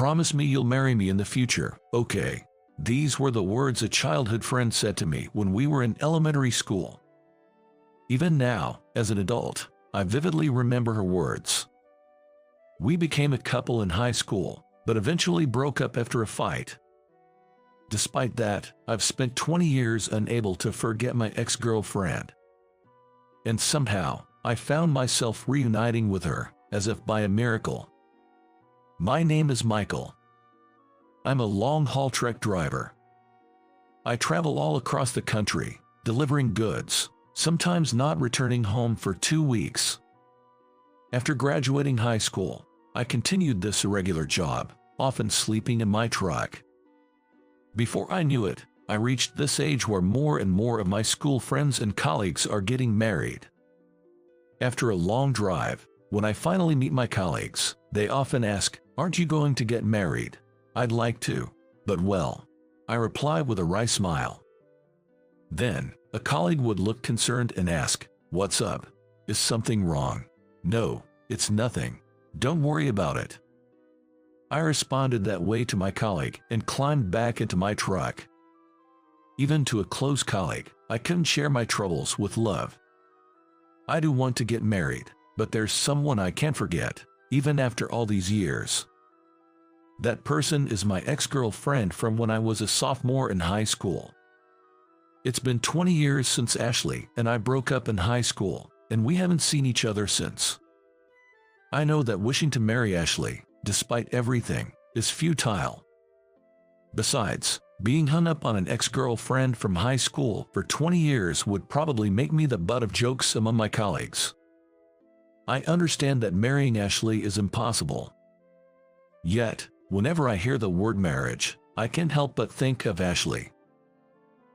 Promise me you'll marry me in the future, okay? These were the words a childhood friend said to me when we were in elementary school. Even now, as an adult, I vividly remember her words. We became a couple in high school, but eventually broke up after a fight. Despite that, I've spent 20 years unable to forget my ex-girlfriend. And somehow, I found myself reuniting with her, as if by a miracle. My name is Michael. I'm a long-haul truck driver. I travel all across the country, delivering goods, sometimes not returning home for 2 weeks. After graduating high school, I continued this irregular job, often sleeping in my truck. Before I knew it, I reached this age where more and more of my school friends and colleagues are getting married. After a long drive, when I finally meet my colleagues, they often ask, "Aren't you going to get married?" I'd like to, but well, I reply with a wry smile. Then, a colleague would look concerned and ask, "What's up? Is something wrong?" "No, it's nothing. Don't worry about it." I responded that way to my colleague and climbed back into my truck. Even to a close colleague, I couldn't share my troubles with love. I do want to get married, but there's someone I can't forget, even after all these years. That person is my ex-girlfriend from when I was a sophomore in high school. It's been 20 years since Ashley and I broke up in high school, and we haven't seen each other since. I know that wishing to marry Ashley, despite everything, is futile. Besides, being hung up on an ex-girlfriend from high school for 20 years would probably make me the butt of jokes among my colleagues. I understand that marrying Ashley is impossible. Yet, whenever I hear the word marriage, I can't help but think of Ashley.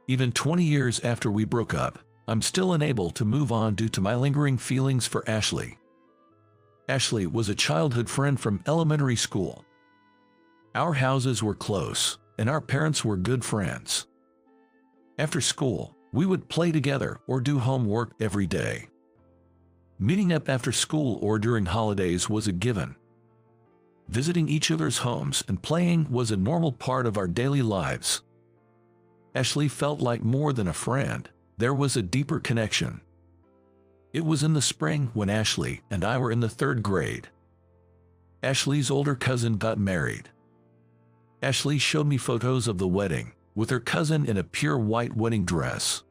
Even 20 years after we broke up, I'm still unable to move on due to my lingering feelings for Ashley. Ashley was a childhood friend from elementary school. Our houses were close, and our parents were good friends. After school, we would play together or do homework every day. Meeting up after school or during holidays was a given. Visiting each other's homes and playing was a normal part of our daily lives. Ashley felt like more than a friend. There was a deeper connection. It was in the spring when Ashley and I were in the 3rd grade. Ashley's older cousin got married. Ashley showed me photos of the wedding, with her cousin in a pure white wedding dress.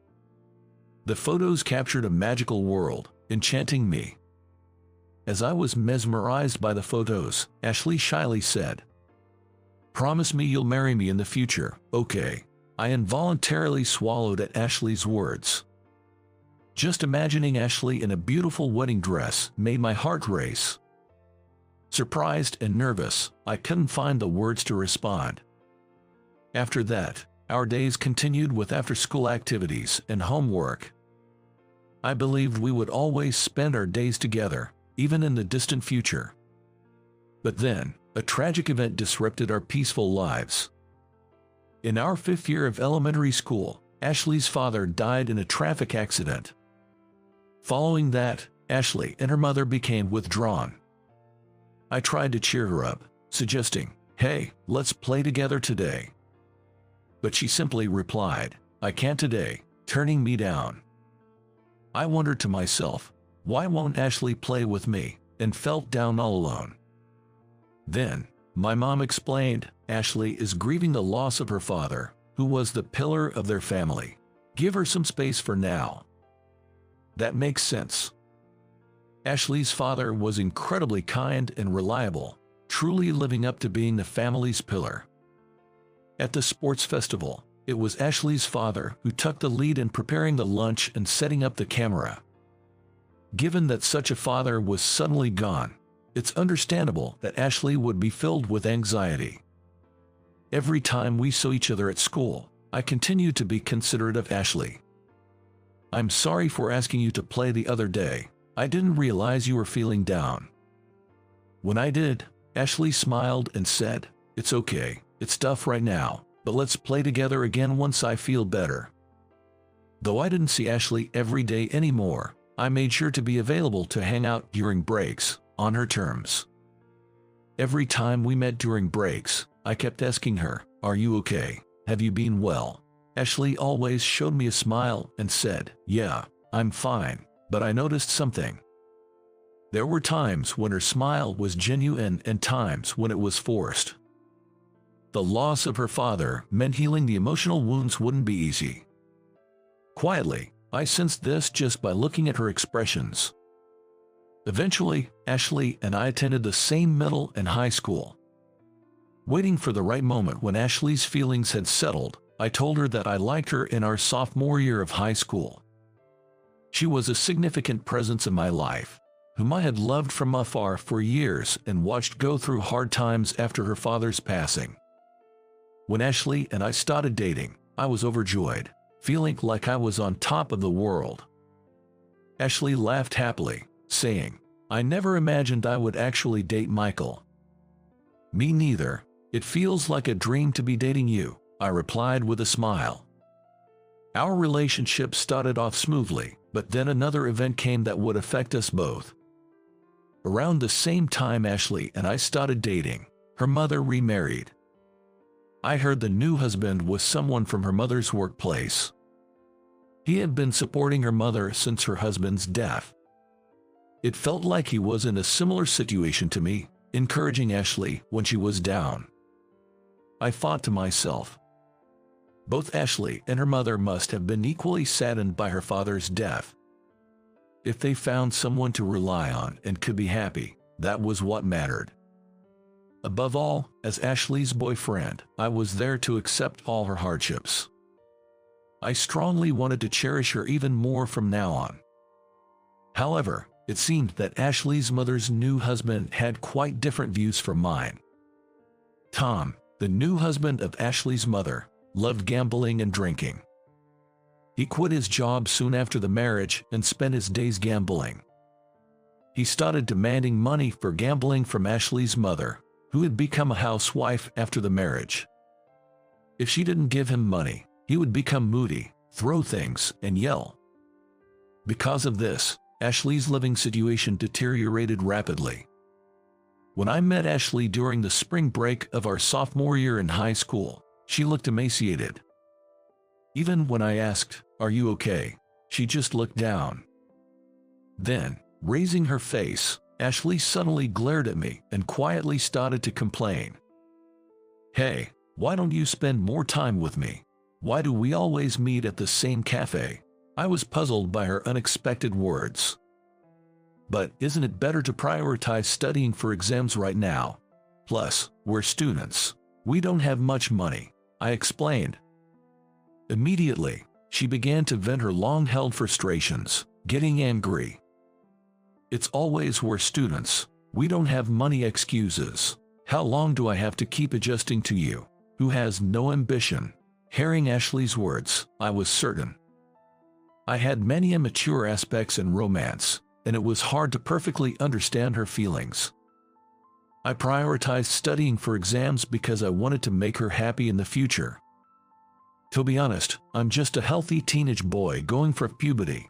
The photos captured a magical world, enchanting me. As I was mesmerized by the photos, Ashley shyly said, "Promise me you'll marry me in the future, okay?" I involuntarily swallowed at Ashley's words. Just imagining Ashley in a beautiful wedding dress made my heart race. Surprised and nervous, I couldn't find the words to respond. After that, our days continued with after-school activities and homework. I believed we would always spend our days together, even in the distant future. But then, a tragic event disrupted our peaceful lives. In our 5th year of elementary school, Ashley's father died in a traffic accident. Following that, Ashley and her mother became withdrawn. I tried to cheer her up, suggesting, "Hey, let's play together today." But she simply replied, "I can't today," turning me down. I wondered to myself, why won't Ashley play with me, and felt down all alone. Then, my mom explained, Ashley is grieving the loss of her father, who was the pillar of their family. Give her some space for now. That makes sense. Ashley's father was incredibly kind and reliable, truly living up to being the family's pillar. At the sports festival, it was Ashley's father who took the lead in preparing the lunch and setting up the camera. Given that such a father was suddenly gone, it's understandable that Ashley would be filled with anxiety. Every time we saw each other at school, I continued to be considerate of Ashley. "I'm sorry for asking you to play the other day. I didn't realize you were feeling down." When I did, Ashley smiled and said, "It's okay, it's tough right now, but let's play together again once I feel better." Though I didn't see Ashley every day anymore, I made sure to be available to hang out during breaks, on her terms. Every time we met during breaks, I kept asking her, "Are you okay? Have you been well?" Ashley always showed me a smile and said, "Yeah, I'm fine," but I noticed something. There were times when her smile was genuine and times when it was forced. The loss of her father meant healing the emotional wounds wouldn't be easy. Quietly, I sensed this just by looking at her expressions. Eventually, Ashley and I attended the same middle and high school. Waiting for the right moment when Ashley's feelings had settled, I told her that I liked her in our sophomore year of high school. She was a significant presence in my life, whom I had loved from afar for years and watched go through hard times after her father's passing. When Ashley and I started dating, I was overjoyed, feeling like I was on top of the world. Ashley laughed happily, saying, "I never imagined I would actually date Michael." "Me neither. It feels like a dream to be dating you," I replied with a smile. Our relationship started off smoothly, but then another event came that would affect us both. Around the same time Ashley and I started dating, her mother remarried. I heard the new husband was someone from her mother's workplace. He had been supporting her mother since her husband's death. It felt like he was in a similar situation to me, encouraging Ashley when she was down. I thought to myself, both Ashley and her mother must have been equally saddened by her father's death. If they found someone to rely on and could be happy, that was what mattered. Above all, as Ashley's boyfriend, I was there to accept all her hardships. I strongly wanted to cherish her even more from now on. However, it seemed that Ashley's mother's new husband had quite different views from mine. Tom, the new husband of Ashley's mother, loved gambling and drinking. He quit his job soon after the marriage and spent his days gambling. He started demanding money for gambling from Ashley's mother, who had become a housewife after the marriage. If she didn't give him money, he would become moody, throw things, and yell. Because of this, Ashley's living situation deteriorated rapidly. When I met Ashley during the spring break of our sophomore year in high school, she looked emaciated. Even when I asked, "Are you okay?" she just looked down. Then, raising her face, Ashley suddenly glared at me and quietly started to complain. "Hey, why don't you spend more time with me? Why do we always meet at the same cafe?" I was puzzled by her unexpected words. "But isn't it better to prioritize studying for exams right now? Plus, we're students. We don't have much money," I explained. Immediately, she began to vent her long-held frustrations, getting angry. "It's always we're students. We don't have money excuses. How long do I have to keep adjusting to you, who has no ambition?" Hearing Ashley's words, I was certain. I had many immature aspects in romance, and it was hard to perfectly understand her feelings. I prioritized studying for exams because I wanted to make her happy in the future. To be honest, I'm just a healthy teenage boy going for puberty.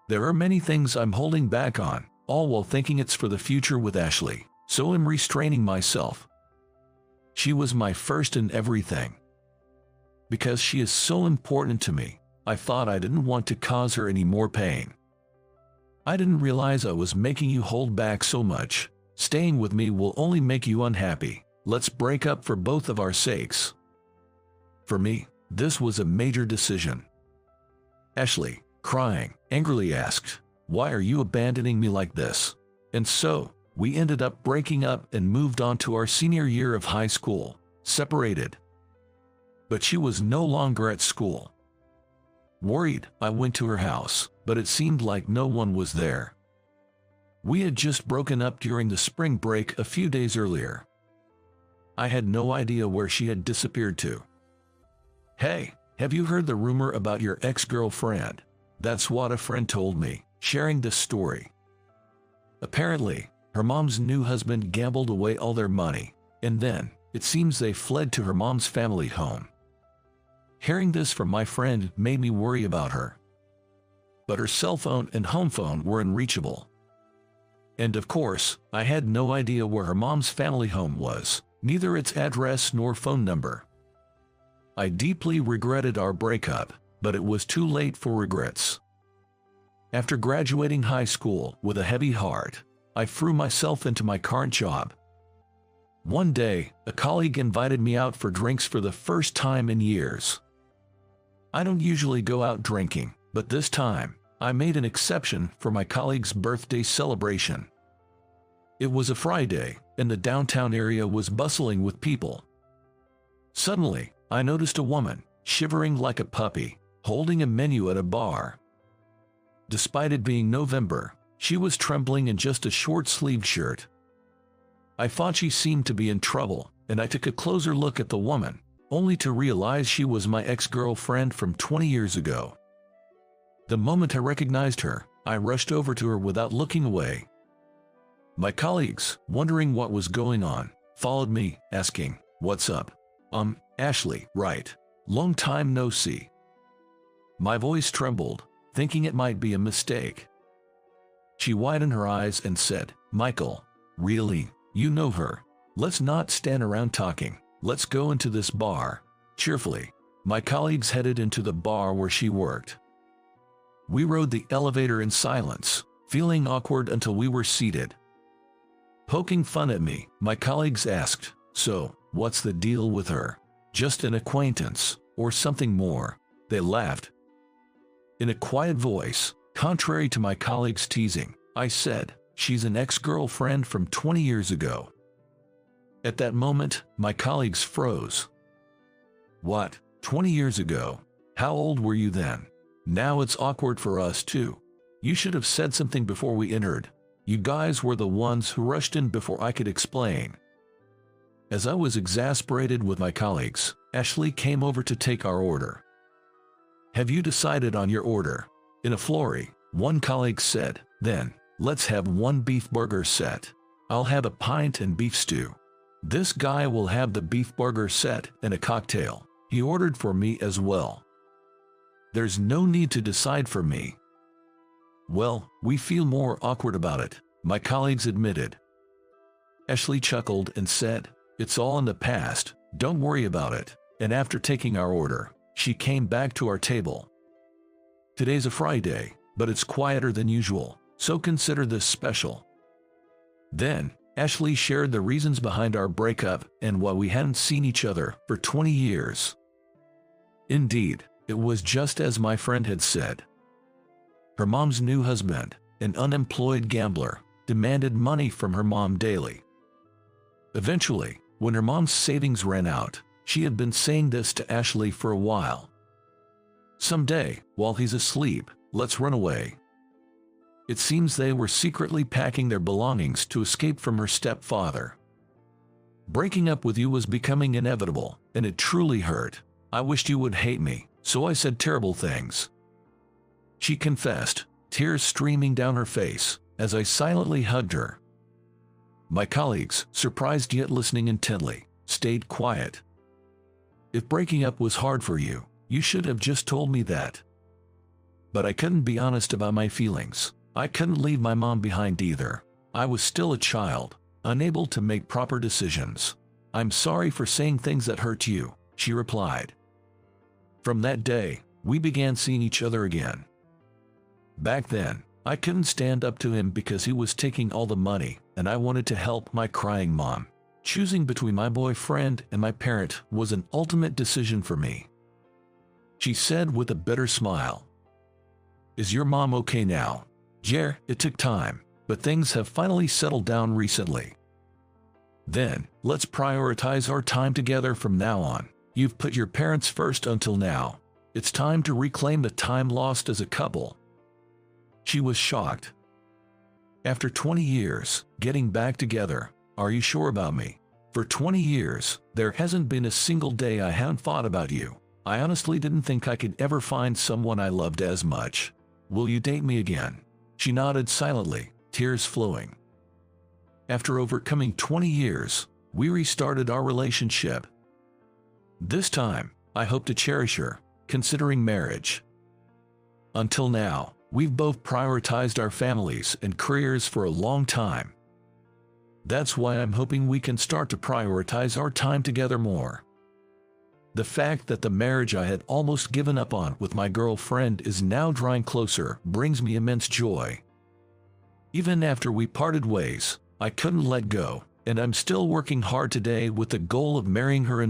There are many things I'm holding back on, all while thinking it's for the future with Ashley, so I'm restraining myself. She was my first in everything. Because she is so important to me, I thought I didn't want to cause her any more pain. "I didn't realize I was making you hold back so much. Staying with me will only make you unhappy. Let's break up for both of our sakes." For me, this was a major decision. Ashley, crying, angrily asked, "Why are you abandoning me like this?" And so, we ended up breaking up and moved on to our senior year of high school, separated. But she was no longer at school. Worried, I went to her house, but it seemed like no one was there. We had just broken up during the spring break a few days earlier. I had no idea where she had disappeared to. "Hey, have you heard the rumor about your ex-girlfriend?" That's what a friend told me, sharing this story. Apparently, her mom's new husband gambled away all their money, and then, it seems they fled to her mom's family home. Hearing this from my friend made me worry about her. But her cell phone and home phone were unreachable. And of course, I had no idea where her mom's family home was, neither its address nor phone number. I deeply regretted our breakup, but it was too late for regrets. After graduating high school with a heavy heart, I threw myself into my current job. One day, a colleague invited me out for drinks for the first time in years. I don't usually go out drinking, but this time, I made an exception for my colleague's birthday celebration. It was a Friday, and the downtown area was bustling with people. Suddenly, I noticed a woman, shivering like a puppy, holding a menu at a bar. Despite it being November, she was trembling in just a short-sleeved shirt. I thought she seemed to be in trouble, and I took a closer look at the woman, only to realize she was my ex-girlfriend from 20 years ago. The moment I recognized her, I rushed over to her without looking away. My colleagues, wondering what was going on, followed me, asking, "What's up?" Ashley, right. Long time no see." My voice trembled, thinking it might be a mistake. She widened her eyes and said, "Michael, really? You know her? Let's not stand around talking. Let's go into this bar." Cheerfully, my colleagues headed into the bar where she worked. We rode the elevator in silence, feeling awkward until we were seated. Poking fun at me, my colleagues asked, "So, what's the deal with her? Just an acquaintance, or something more?" They laughed. In a quiet voice, contrary to my colleagues' teasing, I said, "She's an ex-girlfriend from 20 years ago." At that moment, my colleagues froze. "What, 20 years ago? How old were you then?" "Now it's awkward for us too. You should have said something before we entered. You guys were the ones who rushed in before I could explain." As I was exasperated with my colleagues, Ashley came over to take our order. "Have you decided on your order?" In a flurry, one colleague said, "Then, let's have one beef burger set. I'll have a pint and beef stew." This guy will have the beef burger set and a cocktail. He ordered for me as well. There's no need to decide for me. "Well, we feel more awkward about it," my colleagues admitted. Ashley chuckled and said, "It's all in the past, don't worry about it," and after taking our order, she came back to our table. "Today's a Friday, but it's quieter than usual, so consider this special." Then, Ashley shared the reasons behind our breakup and why we hadn't seen each other for 20 years. Indeed, it was just as my friend had said. Her mom's new husband, an unemployed gambler, demanded money from her mom daily. Eventually, when her mom's savings ran out, she had been saying this to Ashley for a while. "Someday, while he's asleep, let's run away." It seems they were secretly packing their belongings to escape from her stepfather. "Breaking up with you was becoming inevitable, and it truly hurt. I wished you would hate me, so I said terrible things." She confessed, tears streaming down her face, as I silently hugged her. My colleagues, surprised yet listening intently, stayed quiet. "If breaking up was hard for you, you should have just told me that." But I couldn't be honest about my feelings. I couldn't leave my mom behind either. I was still a child, unable to make proper decisions. "I'm sorry for saying things that hurt you," she replied. From that day, we began seeing each other again. Back then, I couldn't stand up to him because he was taking all the money, and I wanted to help my crying mom. Choosing between my boyfriend and my parent was an ultimate decision for me. She said with a bitter smile, "Is your mom okay now?" "Yeah, it took time, but things have finally settled down recently." "Then, let's prioritize our time together from now on. You've put your parents first until now. It's time to reclaim the time lost as a couple." She was shocked. "After 20 years, getting back together, are you sure about me? For 20 years, there hasn't been a single day I haven't thought about you. I honestly didn't think I could ever find someone I loved as much. Will you date me again?" She nodded silently, tears flowing. After overcoming 20 years, we restarted our relationship. This time, I hope to cherish her, considering marriage. Until now, We've both prioritized our families and careers for a long time. That's why I'm hoping we can start to prioritize our time together more. The fact that the marriage I had almost given up on with my girlfriend is now drawing closer brings me immense joy. Even after we parted ways, I couldn't let go, and I'm still working hard today with the goal of marrying her in